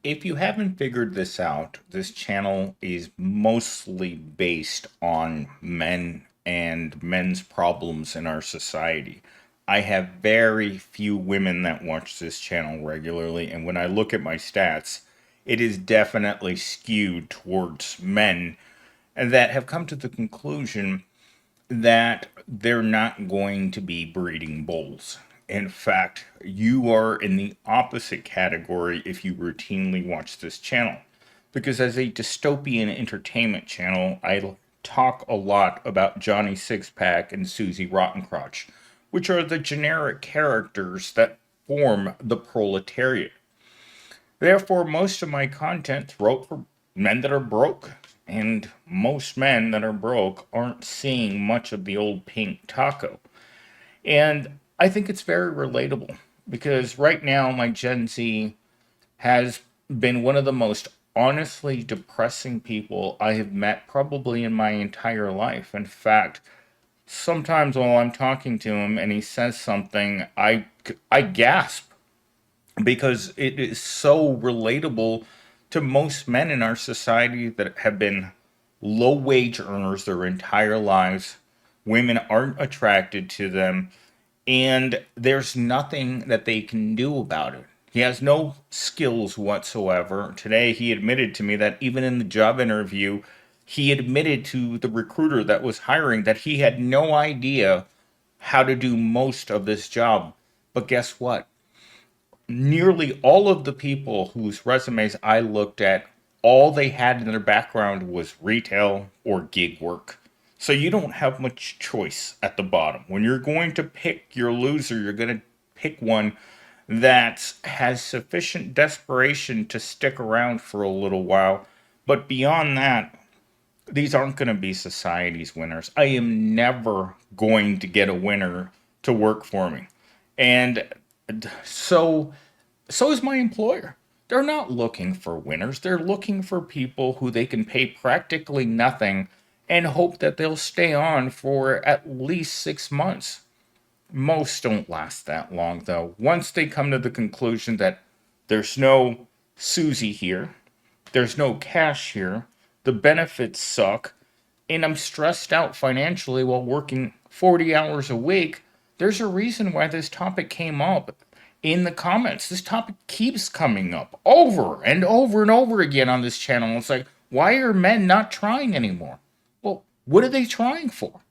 if you haven't figured this out, this channel is mostly based on men and men's problems in our society. I have very few women that watch this channel regularly, and when I look at my stats, it is definitely skewed towards men and that have come to the conclusion that they're not going to be breeding bulls. In fact, you are in the opposite category if you routinely watch this channel. Because as a dystopian entertainment channel, I talk a lot about Johnny Sixpack and Susie Rottencrotch, which are the generic characters that form the proletariat. Therefore, most of my content wrote for men that are broke, and most men that are broke aren't seeing much of the old pink taco. And I think it's very relatable because right now, my Gen Z has been one of the most honestly depressing people I have met probably in my entire life. In fact, sometimes while I'm talking to him and he says something, I gasp because it is so relatable to most men in our society that have been low wage earners their entire lives. Women aren't attracted to them, and there's nothing that they can do about it. He has no skills whatsoever. Today, he admitted to me that even in the job interview, he admitted to the recruiter that was hiring that he had no idea how to do most of this job. But guess what? Nearly all of the people whose resumes I looked at, all they had in their background was retail or gig work. So you don't have much choice at the bottom. When you're going to pick your loser, you're going to pick one that has sufficient desperation to stick around for a little while. But beyond that, these aren't going to be society's winners. I am never going to get a winner to work for me. And so so is my employer. They're not looking for winners. They're looking for people who they can pay practically nothing and hope that they'll stay on for at least 6 months. Most don't last that long, though. Once they come to the conclusion that there's no Susie here, there's no cash here, the benefits suck, and I'm stressed out financially while working 40 hours a week, there's a reason why this topic came up in the comments. This topic keeps coming up over and over and over again on this channel. It's like, why are men not trying anymore? Well, what are they trying for?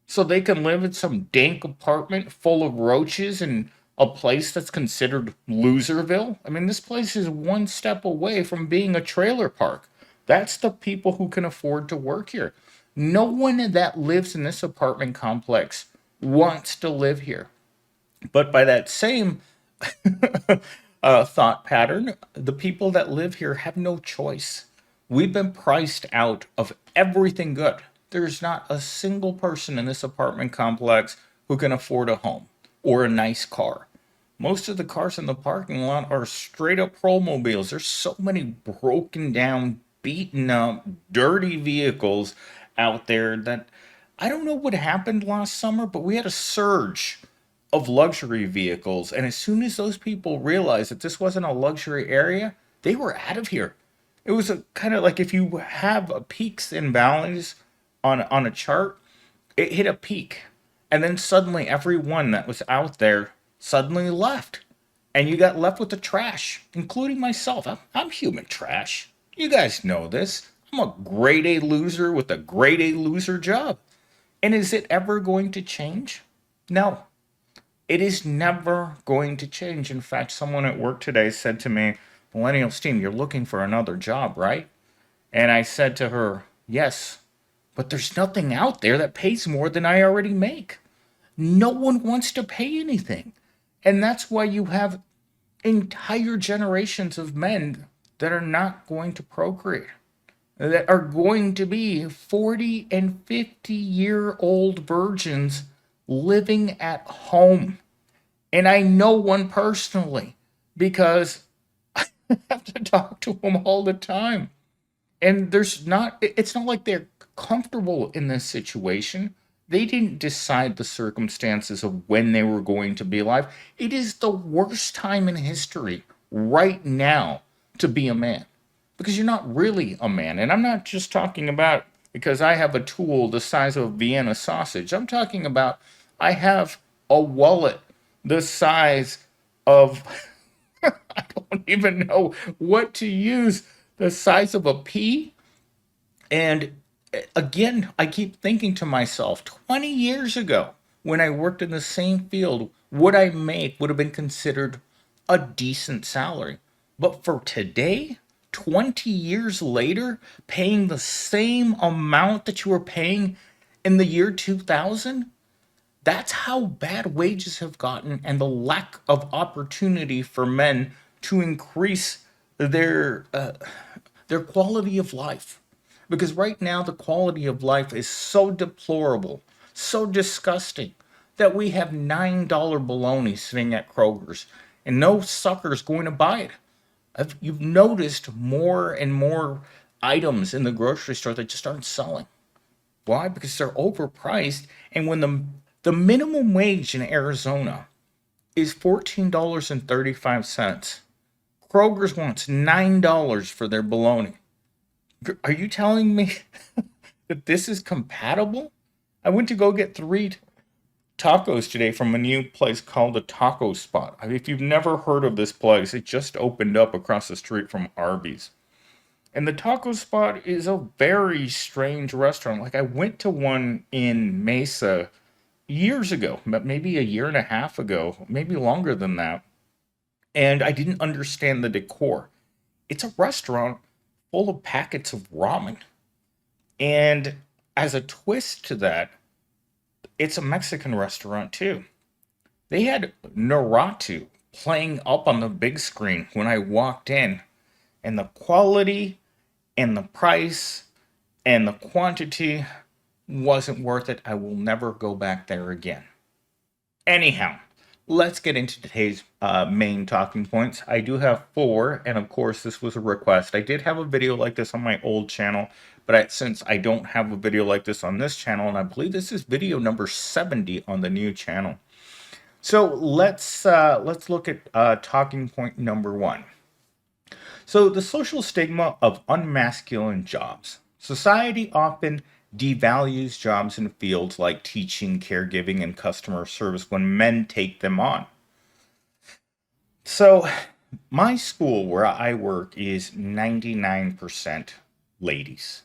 So they can live in some dank apartment full of roaches and a place that's considered loserville? I mean, this place is one step away from being a trailer park. That's the people who can afford to work here. No one that lives in this apartment complex wants to live here. But by that same thought pattern, the people that live here have no choice. We've been priced out of everything good. There's not a single person in this apartment complex who can afford a home or a nice car. Most of the cars in the parking lot are straight up Promobiles. There's so many broken down, beaten up, dirty vehicles out there that I don't know what happened last summer, but we had a surge of luxury vehicles. And as soon as those people realized that this wasn't a luxury area, they were out of here. It was a kind of like if you have a peaks and valleys on a chart, it hit a peak. And then suddenly everyone that was out there suddenly left. And you got left with the trash, including myself. I'm human trash. You guys know this. I'm a grade A loser with a grade A loser job. And is it ever going to change? No. It is never going to change. In fact, someone at work today said to me, Millennial Steam, you're looking for another job, right? And I said to her, yes, but there's nothing out there that pays more than I already make. No one wants to pay anything. And that's why you have entire generations of men that are not going to procreate, that are going to be 40 and 50-year-old virgins living at home. And I know one personally because I have to talk to him all the time. And it's not like they're comfortable in this situation. They didn't decide the circumstances of when they were going to be alive. It is the worst time in history right now to be a man, because you're not really a man. And I'm not just talking about because I have a tool the size of a Vienna sausage. I'm talking about I have a wallet the size of, I don't even know what to use, the size of a pea. And again, I keep thinking to myself, 20 years ago, when I worked in the same field, what I make would have been considered a decent salary. But for today, 20 years later, paying the same amount that you were paying in the year 2000, that's how bad wages have gotten, and the lack of opportunity for men to increase their quality of life. Because right now, the quality of life is so deplorable, so disgusting, that we have $9 bologna sitting at Kroger's, and no sucker's going to buy it. You've noticed more and more items in the grocery store that just aren't selling. Why? Because they're overpriced. And when the minimum wage in Arizona is $14.35, Kroger's wants $9 for their bologna. Are you telling me that this is compatible? I went to go get 3 tacos today from a new place called the Taco Spot. I mean, if you've never heard of this place, it just opened up across the street from Arby's. And the Taco Spot is a very strange restaurant. Like, I went to one in Mesa years ago, maybe a year and a half ago, maybe longer than that. And I didn't understand the decor. It's a restaurant full of packets of ramen. And as a twist to that, it's a Mexican restaurant too. They had Naruto playing up on the big screen when I walked in, and the quality and the price and the quantity wasn't worth it. I will never go back there again. Anyhow, let's get into today's main talking points. I do have 4, and of course, this was a request. I did have a video like this on my old channel, but since I don't have a video like this on this channel, and I believe this is video number 70 on the new channel. So let's look at talking point number 1. So the social stigma of unmasculine jobs. Society often devalues jobs in fields like teaching, caregiving, and customer service when men take them on. So my school where I work is 99% ladies.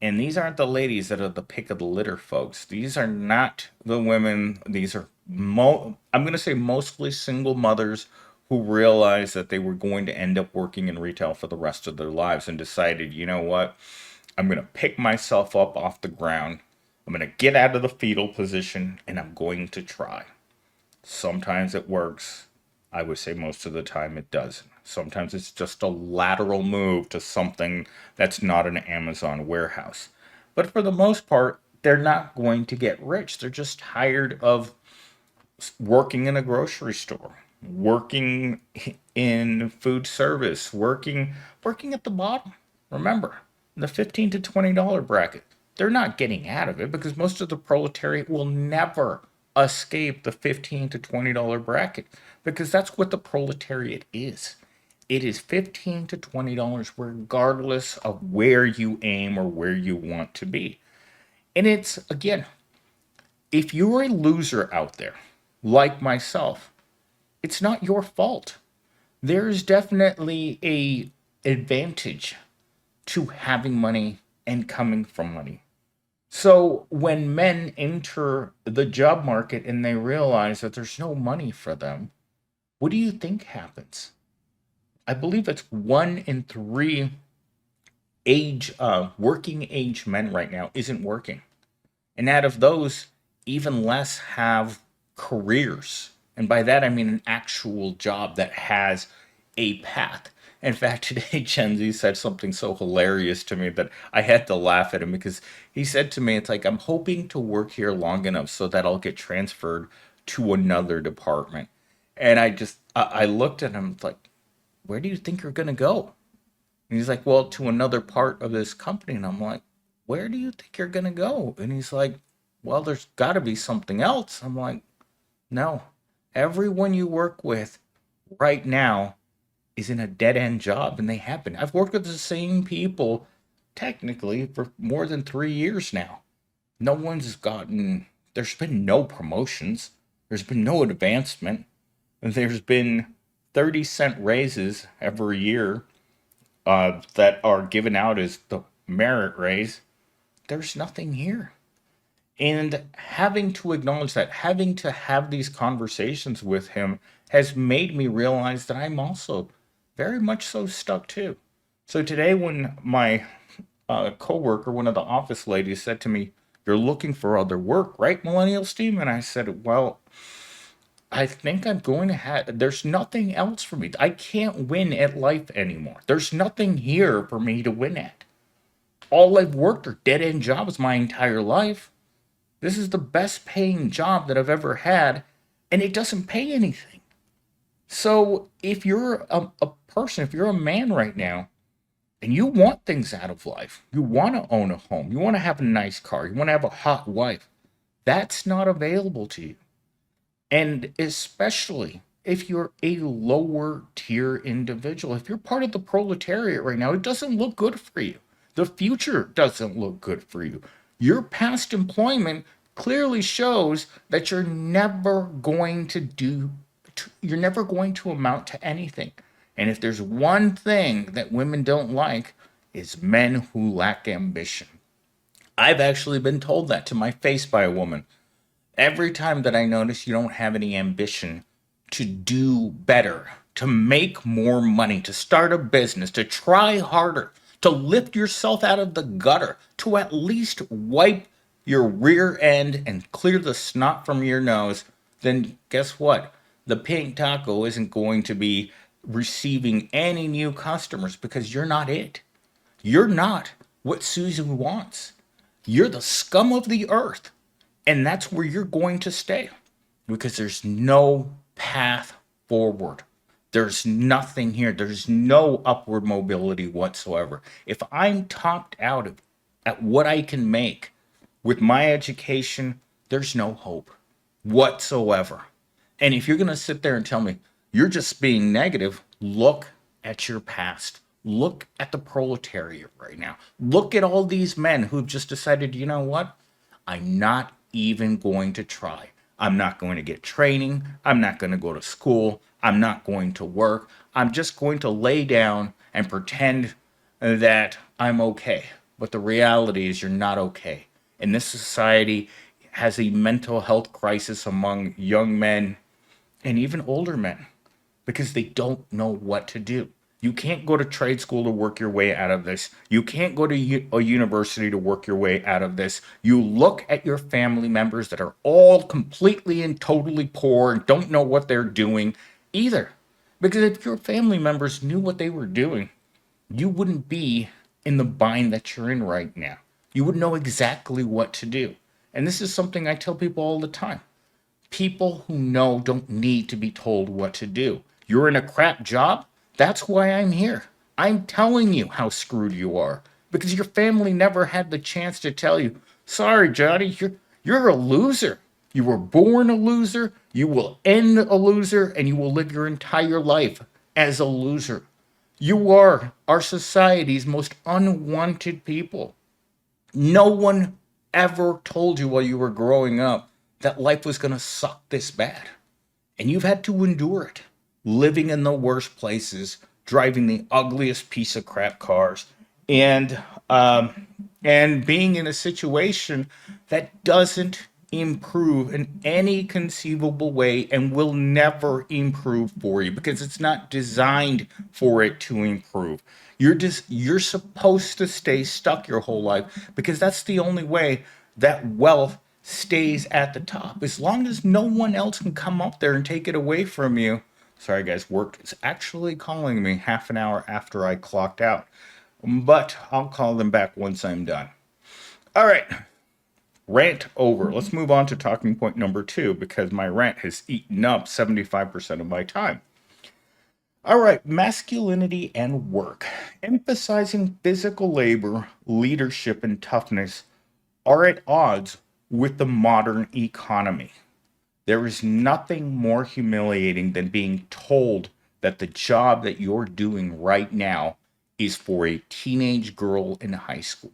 And these aren't the ladies that are the pick of the litter, folks. These are not the women. These are, I'm going to say, mostly single mothers who realized that they were going to end up working in retail for the rest of their lives and decided, you know what? I'm going to pick myself up off the ground. I'm going to get out of the fetal position, and I'm going to try. Sometimes it works. I would say most of the time it doesn't. Sometimes it's just a lateral move to something that's not an Amazon warehouse. But for the most part, they're not going to get rich. They're just tired of working in a grocery store, working in food service, working at the bottom. Remember, the $15 to $20 bracket. They're not getting out of it because most of the proletariat will never escape the $15 to $20 bracket, because that's what the proletariat is. It is $15 to $20 regardless of where you aim or where you want to be. And it's, again, if you're a loser out there, like myself, it's not your fault. There's definitely a advantage to having money and coming from money. So when men enter the job market and they realize that there's no money for them, what do you think happens? I believe it's 1 in 3 working age men right now isn't working. And out of those, even less have careers. And by that, I mean an actual job that has a path. In fact, today Gen Z said something so hilarious to me that I had to laugh at him, because he said to me, it's like, I'm hoping to work here long enough so that I'll get transferred to another department. And I looked at him like, where do you think you're going to go? And he's like, well, to another part of this company. And I'm like, where do you think you're going to go? And he's like, well, there's got to be something else. I'm like, no, everyone you work with right now is in a dead end job, and they have been. I've worked with the same people technically for more than 3 years now. No one's gotten, there's been no promotions, there's been no advancement, there's been 30-cent raises every year that are given out as the merit raise. There's nothing here. And having to acknowledge that, having to have these conversations with him has made me realize that I'm also very much so stuck too. So today, when my coworker, one of the office ladies, said to me, "You're looking for other work, right, Millennial Steam?" And I said, "Well, I think I'm going to have, there's nothing else for me. I can't win at life anymore. There's nothing here for me to win at. All I've worked are dead end jobs my entire life. This is the best paying job that I've ever had, and it doesn't pay anything." So if you're a person, if you're a man right now, and you want things out of life, you want to own a home, you want to have a nice car, you want to have a hot wife, that's not available to you. And especially if you're a lower tier individual, if you're part of the proletariat right now, it doesn't look good for you. The future doesn't look good for you. Your past employment clearly shows that you're never going to amount to anything. And if there's one thing that women don't like, it's men who lack ambition. I've actually been told that to my face by a woman. Every time that I notice you don't have any ambition to do better, to make more money, to start a business, to try harder, to lift yourself out of the gutter, to at least wipe your rear end and clear the snot from your nose, then guess what? The pink taco isn't going to be receiving any new customers because you're not it. You're not what Susan wants. You're the scum of the earth. And that's where you're going to stay because there's no path forward. There's nothing here. There's no upward mobility whatsoever. If I'm topped out at what I can make with my education, there's no hope whatsoever. And if you're going to sit there and tell me you're just being negative, look at your past. Look at the proletariat right now. Look at all these men who've just decided, you know what? I'm not even going to try. I'm not going to get training. I'm not going to go to school. I'm not going to work. I'm just going to lay down and pretend that I'm okay. But the reality is you're not okay. And this society has a mental health crisis among young men and even older men because they don't know what to do. You can't go to trade school to work your way out of this. You can't go to a university to work your way out of this. You look at your family members that are all completely and totally poor and don't know what they're doing either. Because if your family members knew what they were doing, you wouldn't be in the bind that you're in right now. You would know exactly what to do. And this is something I tell people all the time. People who know don't need to be told what to do. You're in a crap job? That's why I'm here. I'm telling you how screwed you are because your family never had the chance to tell you, "Sorry, Johnny, you're a loser. You were born a loser, you will end a loser, and you will live your entire life as a loser. You are our society's most unwanted people." No one ever told you while you were growing up that life was going to suck this bad. And you've had to endure it. Living in the worst places, driving the ugliest piece of crap cars, and being in a situation that doesn't improve in any conceivable way and will never improve for you because it's not designed for it to improve. You're supposed to stay stuck your whole life because that's the only way that wealth stays at the top. As long as no one else can come up there and take it away from you. Sorry guys, work is actually calling me half an hour after I clocked out. But I'll call them back once I'm done. All right. Rant over. Let's move on to talking point number 2 because my rant has eaten up 75% of my time. All right, masculinity and work. Emphasizing physical labor, leadership, and toughness are at odds with the modern economy. There is nothing more humiliating than being told that the job that you're doing right now is for a teenage girl in high school.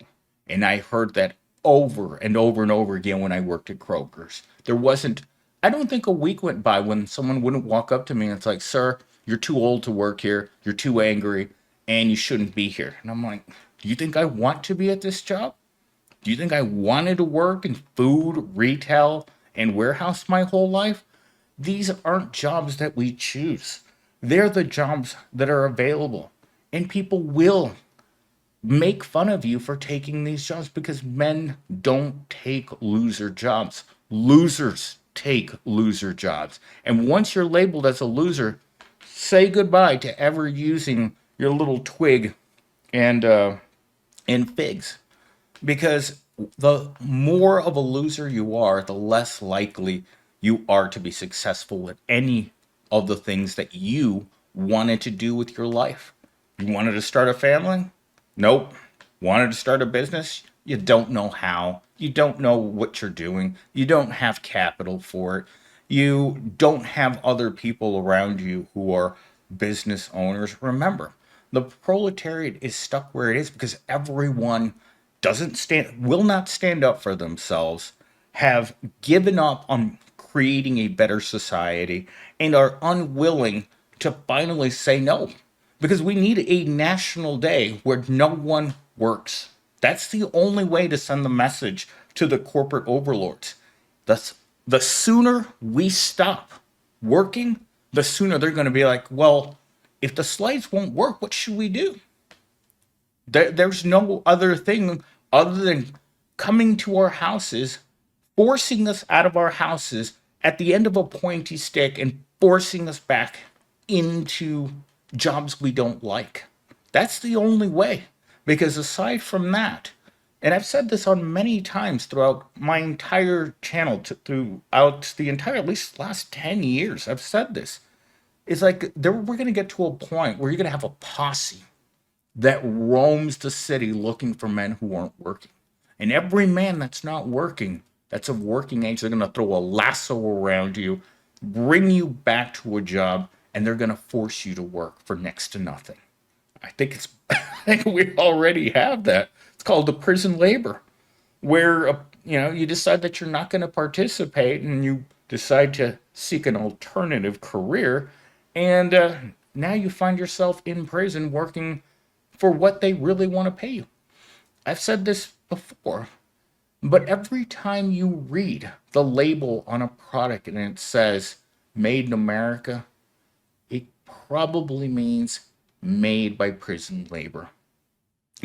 And I heard that over and over and over again when I worked at Kroger's. There wasn't, I don't think a week went by when someone wouldn't walk up to me and it's like, sir, you're too old to work here. You're too angry and you shouldn't be here. And I'm like, do you think I want to be at this job? Do you think I wanted to work in food, retail, and warehouse my whole life? These aren't jobs that we choose. They're the jobs that are available. And people will make fun of you for taking these jobs because men don't take loser jobs. Losers take loser jobs. And once you're labeled as a loser, say goodbye to ever using your little twig and figs, because the more of a loser you are, the less likely you are to be successful at any of the things that you wanted to do with your life. You wanted to start a family? Nope. Wanted to start a business? You don't know how. You don't know what you're doing. You don't have capital for it. You don't have other people around you who are business owners. Remember, the proletariat is stuck where it is because everyone will not stand up for themselves, have given up on creating a better society, and are unwilling to finally say no. Because we need a national day where no one works. That's the only way to send the message to the corporate overlords. Thus, the sooner we stop working, the sooner they're going to be like, well, if the slaves won't work, what should we do? There's no other thing other than coming to our houses, forcing us out of our houses at the end of a pointy stick and forcing us back into jobs we don't like. That's the only way. Because aside from that, and I've said this on many times throughout my entire channel, throughout the entire, at least last 10 years, I've said this. It's like we're going to get to a point where you're going to have a posse that roams the city looking for men who aren't working. And every man that's not working, that's of working age, they're going to throw a lasso around you, bring you back to a job, and they're going to force you to work for next to nothing. I think I think we already have that. It's called the prison labor, where you decide that you're not going to participate and you decide to seek an alternative career, and now you find yourself in prison working for what they really want to pay you. I've said this before, but every time you read the label on a product and it says made in America, it probably means made by prison labor.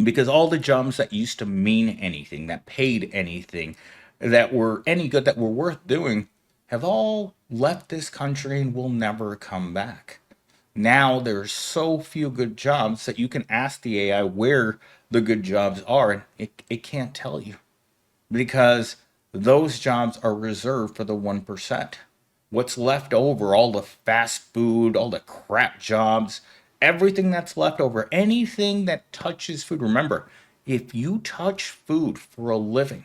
Because all the jobs that used to mean anything, that paid anything, that were any good, that were worth doing, have all left this country and will never come back. Now there's so few good jobs that you can ask the AI where the good jobs are, and it can't tell you. Because those jobs are reserved for the 1%. What's left over, all the fast food, all the crap jobs, everything that's left over, anything that touches food. Remember, if you touch food for a living,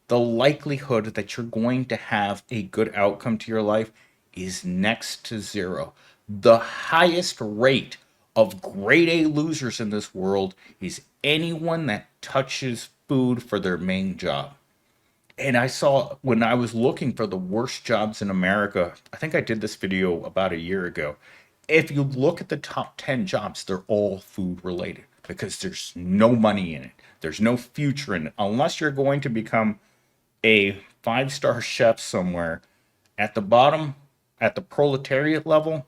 the likelihood that you're going to have a good outcome to your life is next to zero. The highest rate of grade A losers in this world is anyone that touches food for their main job. And I saw when I was looking for the worst jobs in America, I think I did this video about a year ago. If you look at the top 10 jobs, they're all food related because there's no money in it. There's no future in it. Unless you're going to become a 5-star chef somewhere at the bottom, at the proletariat level,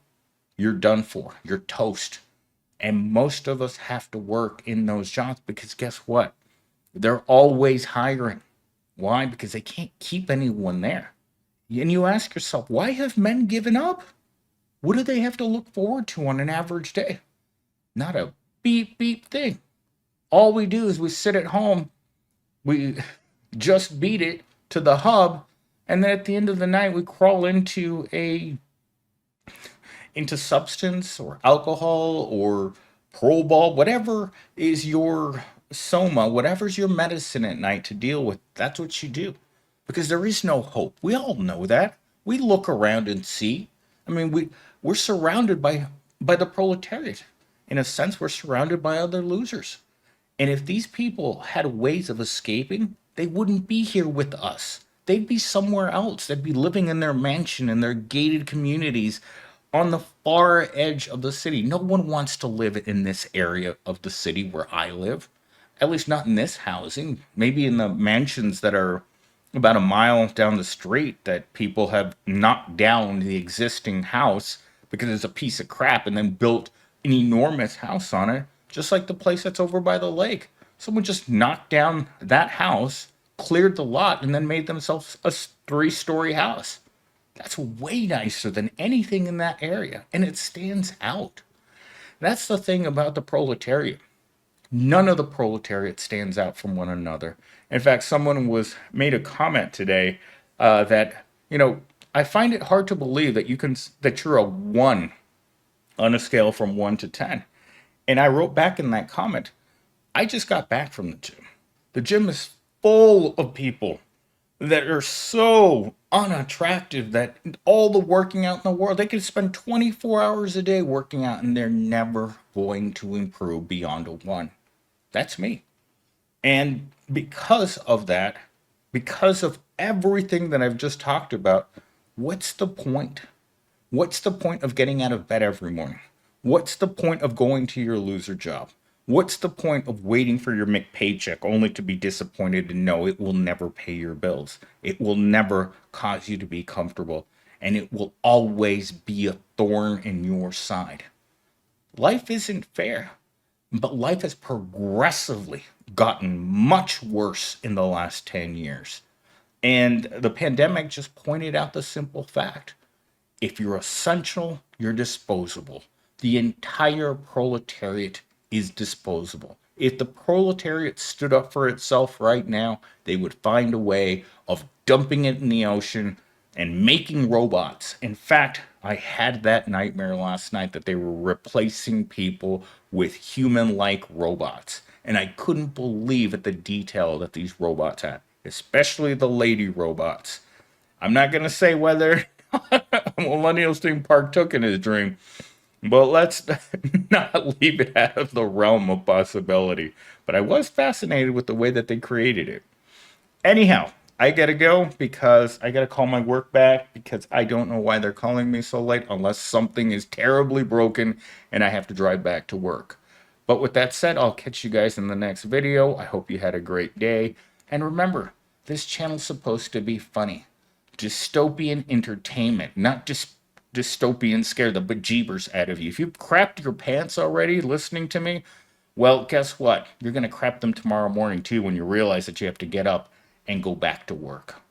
you're done for. You're toast. And most of us have to work in those jobs because guess what? They're always hiring. Why? Because they can't keep anyone there. And you ask yourself, why have men given up? What do they have to look forward to on an average day? Not a beep, beep thing. All we do is we sit at home, we just beat it to the hub, and then at the end of the night, we crawl into substance or alcohol or pro ball, whatever is your soma, whatever's your medicine at night to deal with. That's what you do. Because there is no hope. We all know that. We look around and see. I mean, we're surrounded by by the proletariat. In a sense, we're surrounded by other losers. And if these people had ways of escaping, they wouldn't be here with us. They'd be somewhere else. They'd be living in their mansion, in their gated communities on the far edge of the city. No one wants to live in this area of the city where I live, at least not in this housing. Maybe in the mansions that are about a mile down the street that people have knocked down the existing house because it's a piece of crap and then built an enormous house on it, just like the place that's over by the lake. Someone just knocked down that house, cleared the lot, and then made themselves a three-story house. That's way nicer than anything in that area, and it stands out. That's the thing about the proletariat. None of the proletariat stands out from one another. In fact, someone was made a comment today that I find it hard to believe that that you're a one on a scale from 1 to 10. And I wrote back in that comment, I just got back from the gym. The gym is full of people that are so unattractive that all the working out in the world, they could spend 24 hours a day working out and they're never going to improve beyond a 1. That's me. And because of that, because of everything that I've just talked about, what's the point? What's the point of getting out of bed every morning? What's the point of going to your loser job? What's the point of waiting for your paycheck only to be disappointed and know it will never pay your bills? It will never cause you to be comfortable, and it will always be a thorn in your side. Life isn't fair, but life has progressively gotten much worse in the last 10 years. And the pandemic just pointed out the simple fact. If you're essential, you're disposable. The entire proletariat is disposable. If the proletariat stood up for itself right now, they would find a way of dumping it in the ocean and making robots. In fact, I had that nightmare last night that they were replacing people with human-like robots. And I couldn't believe at the detail that these robots had, especially the lady robots. I'm not going to say whether Millennial Steam Park took in his dream, but let's not leave it out of the realm of possibility. But I was fascinated with the way that they created it. Anyhow, I gotta go because I gotta call my work back because I don't know why they're calling me so late unless something is terribly broken and I have to drive back to work. But with that said, I'll catch you guys in the next video. I hope you had a great day. And remember, this channel's supposed to be funny. Dystopian entertainment, not just dystopian scare the bejeebers out of you. If you've crapped your pants already listening to me, well, guess what? You're going to crap them tomorrow morning too when you realize that you have to get up and go back to work.